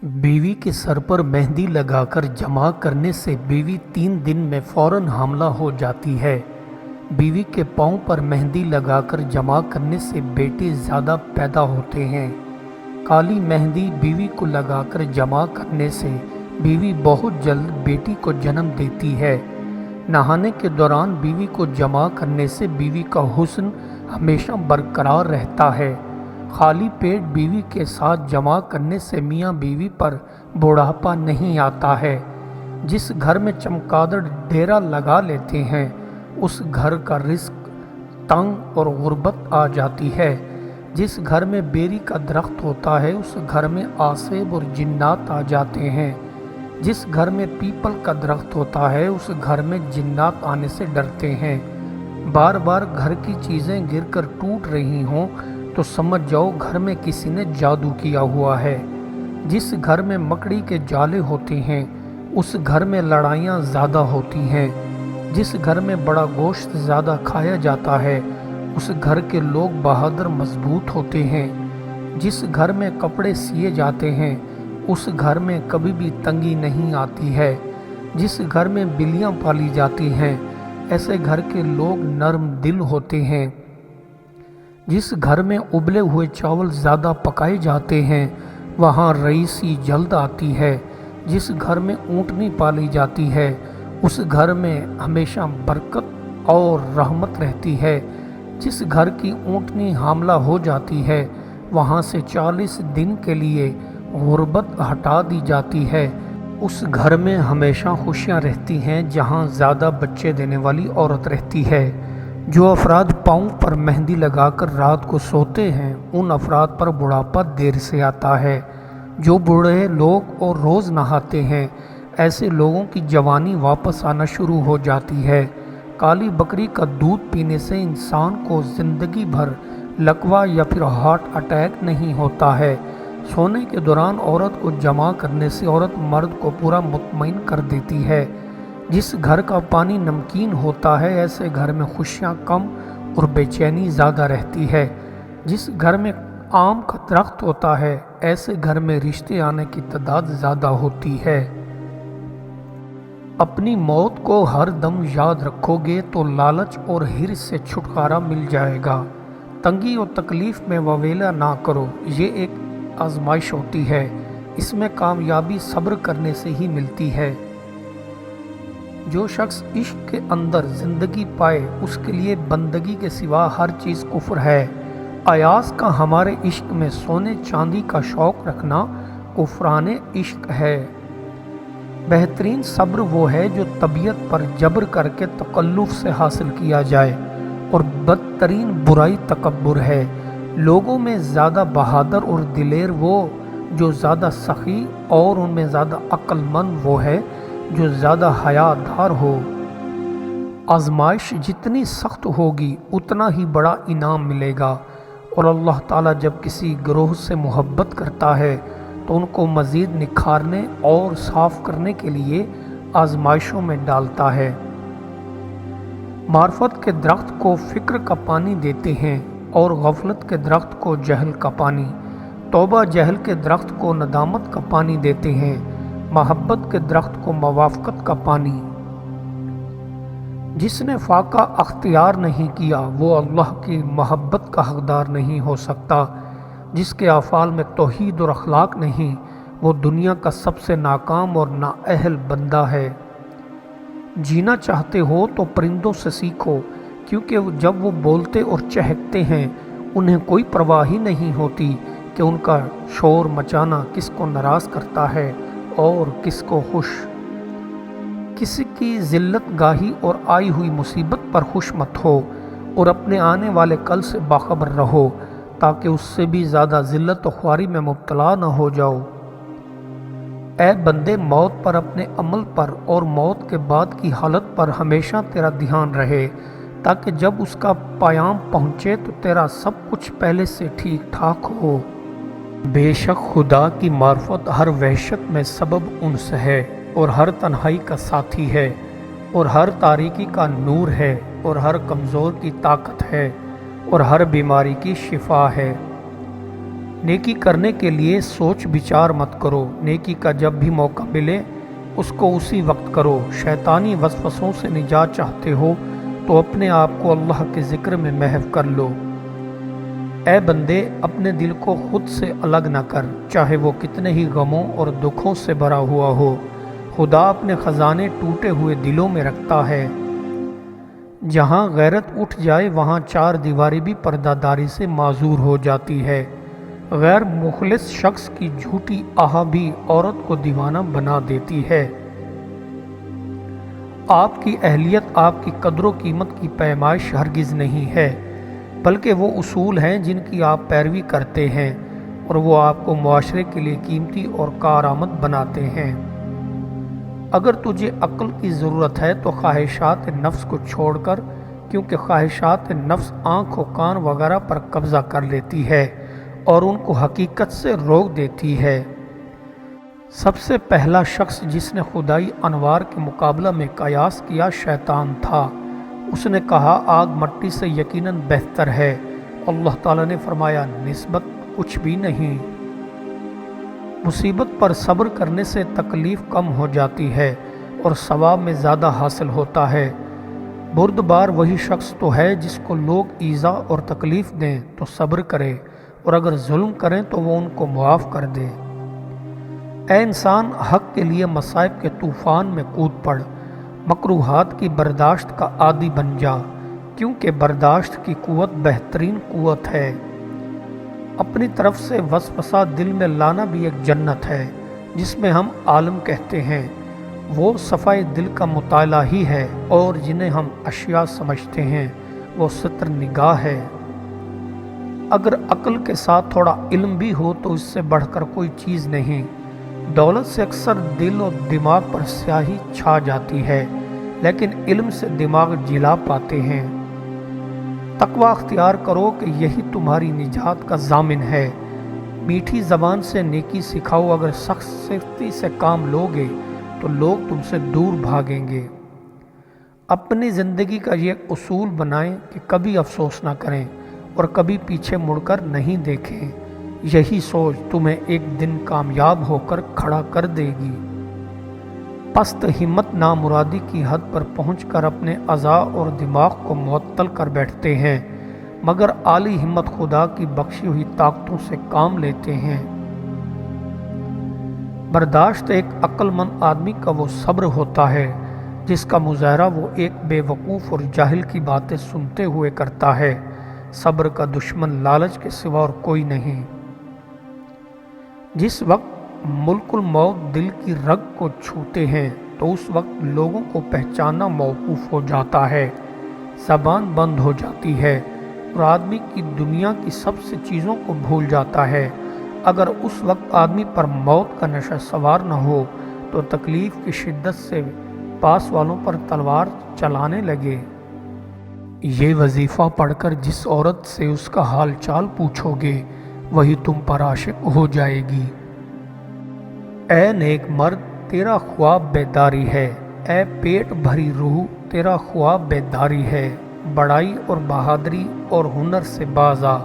بیوی کے سر پر مہندی لگا کر جمع کرنے سے بیوی 3 دن میں فوراً حاملہ ہو جاتی ہے۔ بیوی کے پاؤں پر مہندی لگا کر جمع کرنے سے بیٹے زیادہ پیدا ہوتے ہیں۔ کالی مہندی بیوی کو لگا کر جمع کرنے سے بیوی بہت جلد بیٹی کو جنم دیتی ہے۔ نہانے کے دوران بیوی کو جمع کرنے سے بیوی کا حسن ہمیشہ برقرار رہتا ہے۔ خالی پیٹ بیوی کے ساتھ جمع کرنے سے میاں بیوی پر بڑھاپا نہیں آتا ہے۔ جس گھر میں چمگادڑ ڈیرا لگا لیتے ہیں اس گھر کا رزق تنگ اور غربت آ جاتی ہے۔ جس گھر میں بیری کا درخت ہوتا ہے اس گھر میں آسیب اور جنات آ جاتے ہیں۔ جس گھر میں پیپل کا درخت ہوتا ہے اس گھر میں جنات آنے سے ڈرتے ہیں۔ بار بار گھر کی چیزیں گر کر ٹوٹ رہی ہوں تو سمجھ جاؤ گھر میں کسی نے جادو کیا ہوا ہے۔ جس گھر میں مکڑی کے جالے ہوتے ہیں اس گھر میں لڑائیاں زیادہ ہوتی ہیں۔ جس گھر میں بڑا گوشت زیادہ کھایا جاتا ہے اس گھر کے لوگ بہادر مضبوط ہوتے ہیں۔ جس گھر میں کپڑے سیے جاتے ہیں اس گھر میں کبھی بھی تنگی نہیں آتی ہے۔ جس گھر میں بلیاں پالی جاتی ہیں ایسے گھر کے لوگ نرم دل ہوتے ہیں۔ جس گھر میں ابلے ہوئے چاول زیادہ پکائے جاتے ہیں وہاں رئیسی جلد آتی ہے۔ جس گھر میں اونٹنی پالی جاتی ہے اس گھر میں ہمیشہ برکت اور رحمت رہتی ہے۔ جس گھر کی اونٹنی حاملہ ہو جاتی ہے وہاں سے 40 دن کے لیے غربت ہٹا دی جاتی ہے۔ اس گھر میں ہمیشہ خوشیاں رہتی ہیں جہاں زیادہ بچے دینے والی عورت رہتی ہے۔ جو افراد پاؤں پر مہندی لگا کر رات کو سوتے ہیں ان افراد پر بڑھاپا دیر سے آتا ہے۔ جو بوڑھے لوگ اور روز نہاتے ہیں ایسے لوگوں کی جوانی واپس آنا شروع ہو جاتی ہے۔ کالی بکری کا دودھ پینے سے انسان کو زندگی بھر لکوہ یا پھر ہارٹ اٹیک نہیں ہوتا ہے۔ سونے کے دوران عورت کو جمع کرنے سے عورت مرد کو پورا مطمئن کر دیتی ہے۔ جس گھر کا پانی نمکین ہوتا ہے ایسے گھر میں خوشیاں کم اور بے چینی زیادہ رہتی ہے۔ جس گھر میں آم کا درخت ہوتا ہے ایسے گھر میں رشتے آنے کی تعداد زیادہ ہوتی ہے۔ اپنی موت کو ہر دم یاد رکھو گے تو لالچ اور حرص سے چھٹکارا مل جائے گا۔ تنگی اور تکلیف میں وویلا نہ کرو، یہ ایک آزمائش ہوتی ہے، اس میں کامیابی صبر کرنے سے ہی ملتی ہے۔ جو شخص عشق کے اندر زندگی پائے اس کے لیے بندگی کے سوا ہر چیز کفر ہے۔ ایاز کا ہمارے عشق میں سونے چاندی کا شوق رکھنا کفران عشق ہے۔ بہترین صبر وہ ہے جو طبیعت پر جبر کر کے تکلف سے حاصل کیا جائے، اور بدترین برائی تکبر ہے۔ لوگوں میں زیادہ بہادر اور دلیر وہ جو زیادہ سخی، اور ان میں زیادہ عقل مند وہ ہے جو زیادہ حیا دار ہو۔ آزمائش جتنی سخت ہوگی اتنا ہی بڑا انعام ملے گا، اور اللہ تعالیٰ جب کسی گروہ سے محبت کرتا ہے تو ان کو مزید نکھارنے اور صاف کرنے کے لیے آزمائشوں میں ڈالتا ہے۔ معرفت کے درخت کو فکر کا پانی دیتے ہیں اور غفلت کے درخت کو جہل کا پانی۔ توبہ جہل کے درخت کو ندامت کا پانی دیتے ہیں، محبت کے درخت کو موافقت کا پانی۔ جس نے فاقہ اختیار نہیں کیا وہ اللہ کی محبت کا حقدار نہیں ہو سکتا۔ جس کے افعال میں توحید اور اخلاق نہیں وہ دنیا کا سب سے ناکام اور نااہل بندہ ہے۔ جینا چاہتے ہو تو پرندوں سے سیکھو، کیونکہ جب وہ بولتے اور چہکتے ہیں انہیں کوئی پرواہ ہی نہیں ہوتی کہ ان کا شور مچانا کس کو ناراض کرتا ہے اور کس کو خوش۔ کسی کی ذلت گاہی اور آئی ہوئی مصیبت پر خوش مت ہو، اور اپنے آنے والے کل سے باخبر رہو تاکہ اس سے بھی زیادہ ذلت و خواری میں مبتلا نہ ہو جاؤ۔ اے بندے، موت پر، اپنے عمل پر اور موت کے بعد کی حالت پر ہمیشہ تیرا دھیان رہے، تاکہ جب اس کا پیام پہنچے تو تیرا سب کچھ پہلے سے ٹھیک ٹھاک ہو۔ بے شک خدا کی معرفت ہر وحشت میں سبب انس ہے، اور ہر تنہائی کا ساتھی ہے، اور ہر تاریکی کا نور ہے، اور ہر کمزور کی طاقت ہے، اور ہر بیماری کی شفا ہے۔ نیکی کرنے کے لیے سوچ بچار مت کرو، نیکی کا جب بھی موقع ملے اس کو اسی وقت کرو۔ شیطانی وسوسوں سے نجات چاہتے ہو تو اپنے آپ کو اللہ کے ذکر میں محو کر لو۔ اے بندے، اپنے دل کو خود سے الگ نہ کر، چاہے وہ کتنے ہی غموں اور دکھوں سے بھرا ہوا ہو۔ خدا اپنے خزانے ٹوٹے ہوئے دلوں میں رکھتا ہے۔ جہاں غیرت اٹھ جائے وہاں چار دیواری بھی پردہ داری سے معذور ہو جاتی ہے۔ غیر مخلص شخص کی جھوٹی آہ بھی عورت کو دیوانہ بنا دیتی ہے۔ آپ کی اہلیت آپ کی قدر و قیمت کی پیمائش ہرگز نہیں ہے، بلکہ وہ اصول ہیں جن کی آپ پیروی کرتے ہیں، اور وہ آپ کو معاشرے کے لیے قیمتی اور کارآمد بناتے ہیں۔ اگر تجھے عقل کی ضرورت ہے تو خواہشات نفس کو چھوڑ کر، کیونکہ خواہشات نفس آنکھ و کان وغیرہ پر قبضہ کر لیتی ہے اور ان کو حقیقت سے روک دیتی ہے۔ سب سے پہلا شخص جس نے خدائی انوار کے مقابلہ میں قیاس کیا شیطان تھا۔ اس نے کہا آگ مٹی سے یقیناً بہتر ہے۔ اللہ تعالیٰ نے فرمایا نسبت کچھ بھی نہیں۔ مصیبت پر صبر کرنے سے تکلیف کم ہو جاتی ہے اور ثواب میں زیادہ حاصل ہوتا ہے۔ بردبار وہی شخص تو ہے جس کو لوگ ایذا اور تکلیف دیں تو صبر کرے، اور اگر ظلم کریں تو وہ ان کو معاف کر دے۔ اے انسان، حق کے لیے مصائب کے طوفان میں کود پڑ، مکروہات کی برداشت کا عادی بن جا، کیونکہ برداشت کی قوت بہترین قوت ہے۔ اپنی طرف سے وسوسہ دل میں لانا بھی ایک جنت ہے جس میں ہم عالم کہتے ہیں۔ وہ صفائی دل کا مطالعہ ہی ہے، اور جنہیں ہم اشیاء سمجھتے ہیں وہ ستر نگاہ ہے۔ اگر عقل کے ساتھ تھوڑا علم بھی ہو تو اس سے بڑھ کر کوئی چیز نہیں۔ دولت سے اکثر دل اور دماغ پر سیاہی چھا جاتی ہے، لیکن علم سے دماغ جلا پاتے ہیں۔ تقوی اختیار کرو کہ یہی تمہاری نجات کا ضامن ہے۔ میٹھی زبان سے نیکی سکھاؤ، اگر سخت سختی سے کام لوگے تو لوگ تم سے دور بھاگیں گے۔ اپنی زندگی کا یہ اصول بنائیں کہ کبھی افسوس نہ کریں اور کبھی پیچھے مڑ کر نہیں دیکھیں۔ یہی سوچ تمہیں ایک دن کامیاب ہو کر کھڑا کر دے گی۔ پست ہمت نامرادی کی حد پر پہنچ کر اپنے اعضاء اور دماغ کو معطل کر بیٹھتے ہیں، مگر عالی ہمت خدا کی بخشی ہوئی طاقتوں سے کام لیتے ہیں۔ برداشت ایک عقل مند آدمی کا وہ صبر ہوتا ہے جس کا مظاہرہ وہ ایک بے وقوف اور جاہل کی باتیں سنتے ہوئے کرتا ہے۔ صبر کا دشمن لالچ کے سوا اور کوئی نہیں۔ جس وقت ملک الموت دل کی رگ کو چھوتے ہیں تو اس وقت لوگوں کو پہچاننا موقوف ہو جاتا ہے، زبان بند ہو جاتی ہے، اور آدمی کی دنیا کی سب سے چیزوں کو بھول جاتا ہے۔ اگر اس وقت آدمی پر موت کا نشہ سوار نہ ہو تو تکلیف کی شدت سے پاس والوں پر تلوار چلانے لگے۔ یہ وظیفہ پڑھ کر جس عورت سے اس کا حال چال پوچھو گے وہی تم پر عاشق ہو جائے گی۔ اے نیک مرد، تیرا خواب بیداری ہے۔ اے پیٹ بھری روح، تیرا خواب بیداری ہے۔ بڑائی اور بہادری اور ہنر سے باز آ،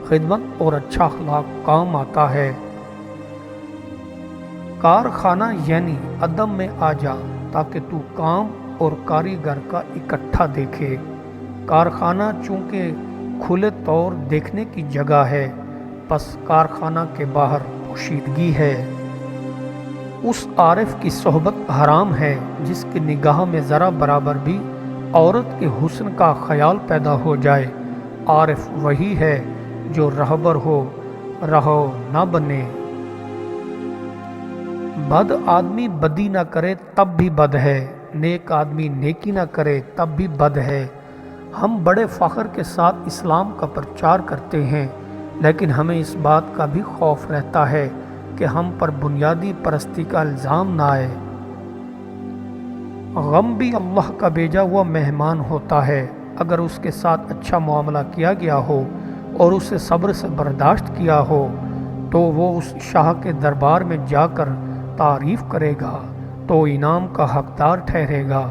خدمت اور اچھا اخلاق کام آتا ہے۔ کارخانہ یعنی عدم میں آ جا تاکہ تو کام اور کاریگر کا اکٹھا دیکھے۔ کارخانہ چونکہ کھلے طور دیکھنے کی جگہ ہے، پس کارخانہ کے باہر پوشیدگی ہے۔ اس عارف کی صحبت حرام ہے جس کی نگاہ میں ذرا برابر بھی عورت کے حسن کا خیال پیدا ہو جائے۔ عارف وہی ہے جو رہبر ہو، رہو نہ بنے۔ بد آدمی بدی نہ کرے تب بھی بد ہے، نیک آدمی نیکی نہ کرے تب بھی بد ہے۔ ہم بڑے فخر کے ساتھ اسلام کا پرچار کرتے ہیں، لیکن ہمیں اس بات کا بھی خوف رہتا ہے کہ ہم پر بنیادی پرستی کا الزام نہ آئے۔ غم بھی اللہ کا بھیجا ہوا مہمان ہوتا ہے۔ اگر اس کے ساتھ اچھا معاملہ کیا گیا ہو اور اسے صبر سے برداشت کیا ہو تو وہ اس شاہ کے دربار میں جا کر تعریف کرے گا تو انعام کا حقدار ٹھہرے گا۔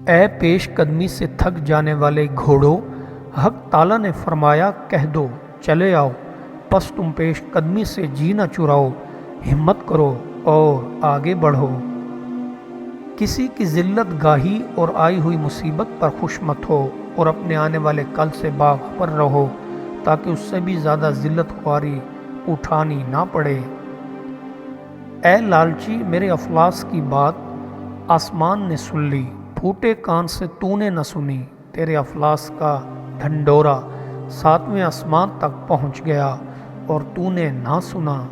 اے پیش قدمی سے تھک جانے والے گھوڑوں، حق تعالیٰ نے فرمایا کہہ دو چلے آؤ، پس تم پیش قدمی سے جی نہ چراؤ، ہمت کرو اور آگے بڑھو۔ کسی کی ذلت گاہی اور آئی ہوئی مصیبت پر خوش مت ہو، اور اپنے آنے والے کل سے باخبر رہو تاکہ اس سے بھی زیادہ ذلت خواری اٹھانی نہ پڑے۔ اے لالچی، میرے افلاس کی بات آسمان نے سن لی، پھوٹے کان سے تو نے نہ سنی۔ تیرے افلاس کا ڈھنڈورا 7ویں آسمان تک پہنچ گیا اور تو نے نہ سنا۔